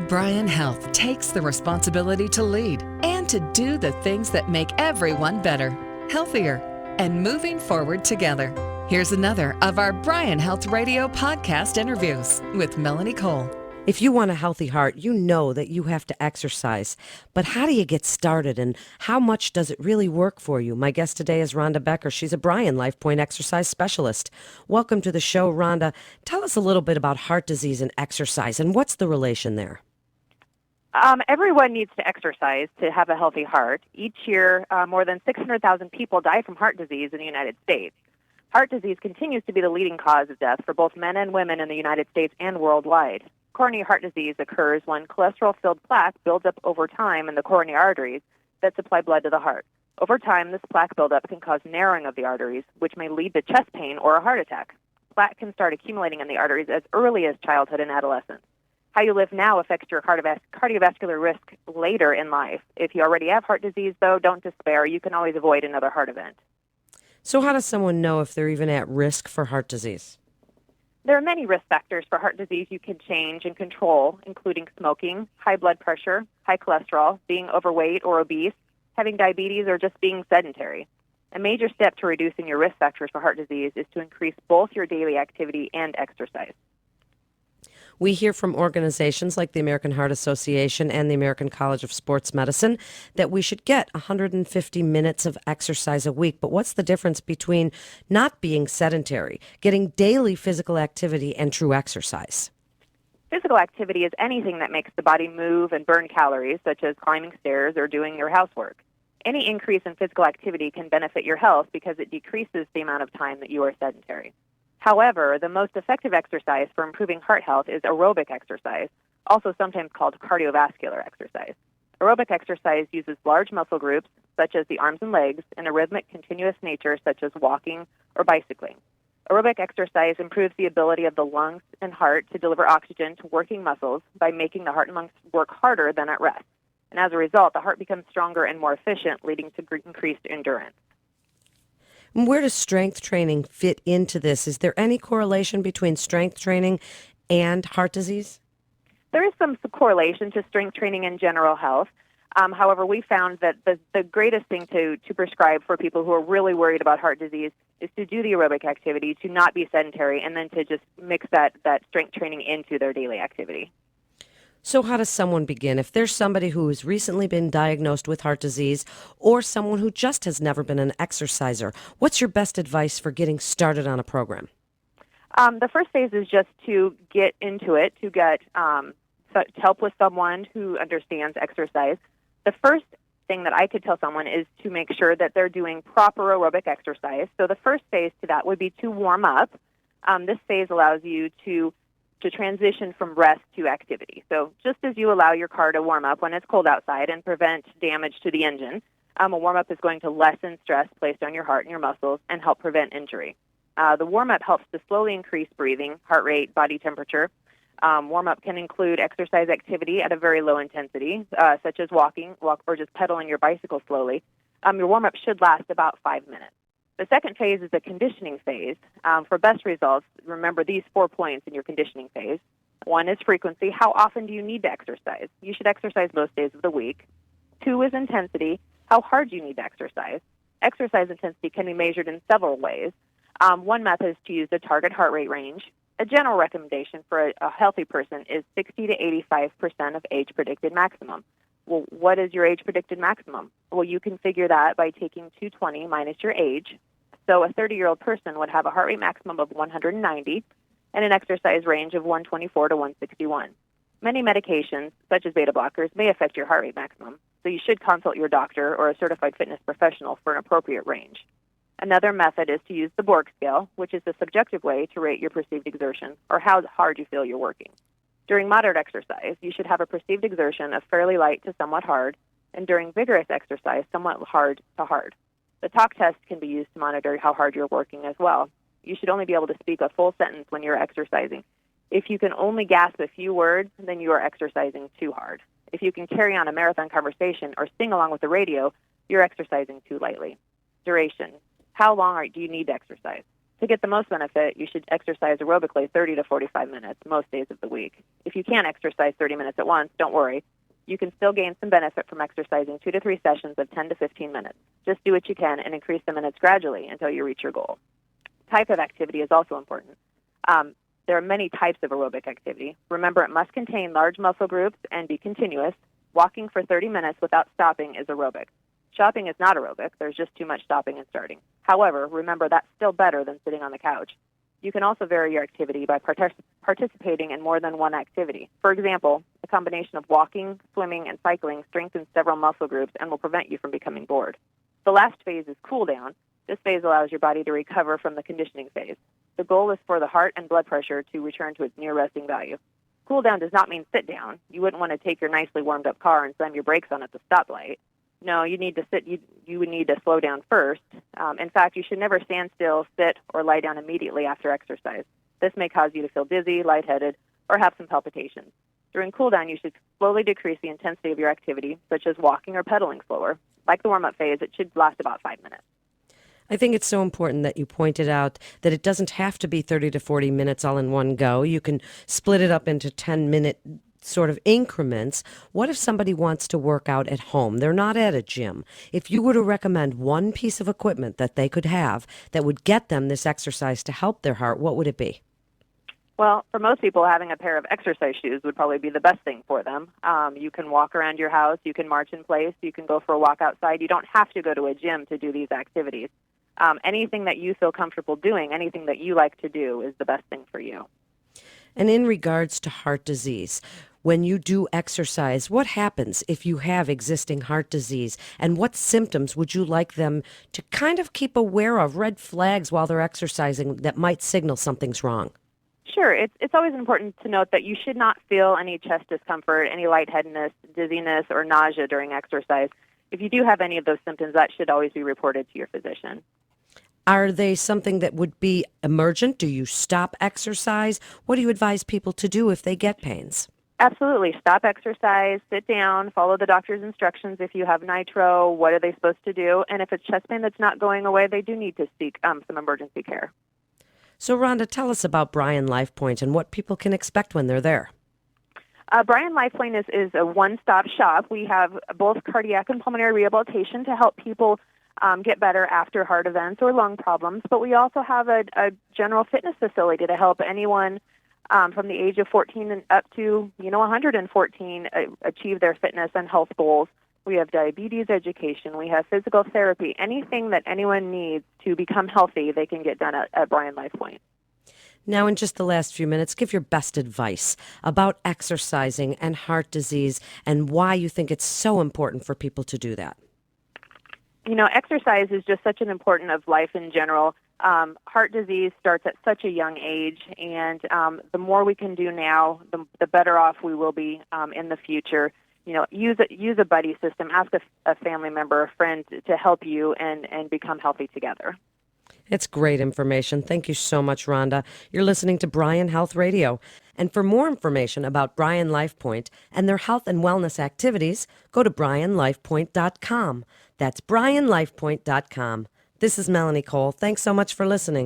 Bryan Health takes the responsibility to lead and to do the things that make everyone better, healthier, and moving forward together. Here's another of our Bryan Health Radio podcast interviews with Melanie Cole. If you want a healthy heart, you know that you have to exercise. But how do you get started, and how much does it really work for you? My guest today is Rhonda Becker. She's a Bryan LifePointe exercise specialist. Welcome to the show, Rhonda. Tell us a little bit about heart disease and exercise, and what's the relation there? Everyone needs to exercise to have a healthy heart. Each year, more than 600,000 people die from heart disease in the United States. Heart disease continues to be the leading cause of death for both men and women in the United States and worldwide. Coronary heart disease occurs when cholesterol-filled plaque builds up over time in the coronary arteries that supply blood to the heart. Over time, this plaque buildup can cause narrowing of the arteries, which may lead to chest pain or a heart attack. Plaque can start accumulating in the arteries as early as childhood and adolescence. How you live now affects your cardiovascular risk later in life. If you already have heart disease, though, don't despair. You can always avoid another heart event. So how does someone know if they're even at risk for heart disease? There are many risk factors for heart disease you can change and control, including smoking, high blood pressure, high cholesterol, being overweight or obese, having diabetes, or just being sedentary. A major step to reducing your risk factors for heart disease is to increase both your daily activity and exercise. We hear from organizations like the American Heart Association and the American College of Sports Medicine that we should get 150 minutes of exercise a week. But what's the difference between not being sedentary, getting daily physical activity, and true exercise? Physical activity is anything that makes the body move and burn calories, such as climbing stairs or doing your housework. Any increase in physical activity can benefit your health because it decreases the amount of time that you are sedentary. However, the most effective exercise for improving heart health is aerobic exercise, also sometimes called cardiovascular exercise. Aerobic exercise uses large muscle groups, such as the arms and legs, in a rhythmic, continuous nature, such as walking or bicycling. Aerobic exercise improves the ability of the lungs and heart to deliver oxygen to working muscles by making the heart and lungs work harder than at rest. And as a result, the heart becomes stronger and more efficient, leading to increased endurance. Where does strength training fit into this? Is there any correlation between strength training and heart disease? There is some correlation to strength training and general health. However, we found that the greatest thing to prescribe for people who are really worried about heart disease is to do the aerobic activity, to not be sedentary, and then to just mix that strength training into their daily activity. So how does someone begin? If there's somebody who has recently been diagnosed with heart disease or someone who just has never been an exerciser, what's your best advice for getting started on a program? The first phase is just to get into it, to get help with someone who understands exercise. The first thing that I could tell someone is to make sure that they're doing proper aerobic exercise. So the first phase to that would be to warm up. This phase allows you to transition from rest to activity. So just as you allow your car to warm up when it's cold outside and prevent damage to the engine, a warm-up is going to lessen stress placed on your heart and your muscles and help prevent injury. The warm-up helps to slowly increase breathing, heart rate, body temperature. Warm-up can include exercise activity at a very low intensity, such as walk or just pedaling your bicycle slowly. Your warm-up should last about 5 minutes. The second phase is the conditioning phase. For best results, remember these 4 points in your conditioning phase. 1 is frequency. How often do you need to exercise? You should exercise most days of the week. 2 is intensity. How hard do you need to exercise? Exercise intensity can be measured in several ways. One method is to use the target heart rate range. A general recommendation for a healthy person is 60 to 85% of age predicted maximum. Well, what is your age predicted maximum? Well, you can figure that by taking 220 minus your age. So a 30-year-old person would have a heart rate maximum of 190 and an exercise range of 124 to 161. Many medications, such as beta blockers, may affect your heart rate maximum, so you should consult your doctor or a certified fitness professional for an appropriate range. Another method is to use the Borg scale, which is the subjective way to rate your perceived exertion or how hard you feel you're working. During moderate exercise, you should have a perceived exertion of fairly light to somewhat hard, and during vigorous exercise, somewhat hard to hard. The talk test can be used to monitor how hard you're working as well. You should only be able to speak a full sentence when you're exercising. If you can only gasp a few words, then you are exercising too hard. If you can carry on a marathon conversation or sing along with the radio, you're exercising too lightly. Duration. How long do you need to exercise? To get the most benefit, you should exercise aerobically 30 to 45 minutes most days of the week. If you can't exercise 30 minutes at once, don't worry. You can still gain some benefit from exercising 2 to 3 sessions of 10 to 15 minutes. Just do what you can and increase the minutes gradually until you reach your goal. Type of activity is also important. There are many types of aerobic activity. Remember, it must contain large muscle groups and be continuous. Walking for 30 minutes without stopping is aerobic. Shopping is not aerobic. There's just too much stopping and starting. However, remember that's still better than sitting on the couch. You can also vary your activity by participating in more than one activity. For example, a combination of walking, swimming, and cycling strengthens several muscle groups and will prevent you from becoming bored. The last phase is cool down. This phase allows your body to recover from the conditioning phase. The goal is for the heart and blood pressure to return to its near resting value. Cool down does not mean sit down. You wouldn't want to take your nicely warmed up car and slam your brakes on at the stoplight. No, you need to sit. You would need to slow down first. In fact, you should never stand still, sit, or lie down immediately after exercise. This may cause you to feel dizzy, lightheaded, or have some palpitations. During cool down, you should slowly decrease the intensity of your activity, such as walking or pedaling slower. Like the warm-up phase, it should last about 5 minutes. I think it's so important that you pointed out that it doesn't have to be 30 to 40 minutes all in one go. You can split it up into 10-minute sort of increments. What if somebody wants to work out at home? They're not at a gym. If you were to recommend one piece of equipment that they could have that would get them this exercise to help their heart, what would it be? Well, for most people, having a pair of exercise shoes would probably be the best thing for them. You can walk around your house. You can march in place. You can go for a walk outside. You don't have to go to a gym to do these activities. Anything that you feel comfortable doing, anything that you like to do is the best thing for you. And in regards to heart disease, when you do exercise, what happens if you have existing heart disease? And what symptoms would you like them to kind of keep aware of, red flags while they're exercising that might signal something's wrong? Sure. It's always important to note that you should not feel any chest discomfort, any lightheadedness, dizziness, or nausea during exercise. If you do have any of those symptoms, that should always be reported to your physician. Are they something that would be emergent? Do you stop exercise? What do you advise people to do if they get pains? Absolutely. Stop exercise, sit down, follow the doctor's instructions. If you have nitro, what are they supposed to do? And if it's chest pain that's not going away, they do need to seek some emergency care. So, Rhonda, tell us about Bryan LifePointe and what people can expect when they're there. Bryan LifePointe is a one-stop shop. We have both cardiac and pulmonary rehabilitation to help people get better after heart events or lung problems, but we also have a general fitness facility to help anyone from the age of 14 and up to 114 achieve their fitness and health goals. We have diabetes education. We have physical therapy. Anything that anyone needs to become healthy, they can get done at Bryan LifePointe. Now, in just the last few minutes, give your best advice about exercising and heart disease and why you think it's so important for people to do that. Exercise is just such an important of life in general. Heart disease starts at such a young age, and the more we can do now, the better off we will be in the future. Use a buddy system. Ask a family member, a friend to help you and become healthy together. It's great information. Thank you so much, Rhonda. You're listening to Bryan Health Radio. And for more information about Bryan LifePointe and their health and wellness activities, go to bryanlifepointe.com. That's bryanlifepointe.com. This is Melanie Cole. Thanks so much for listening.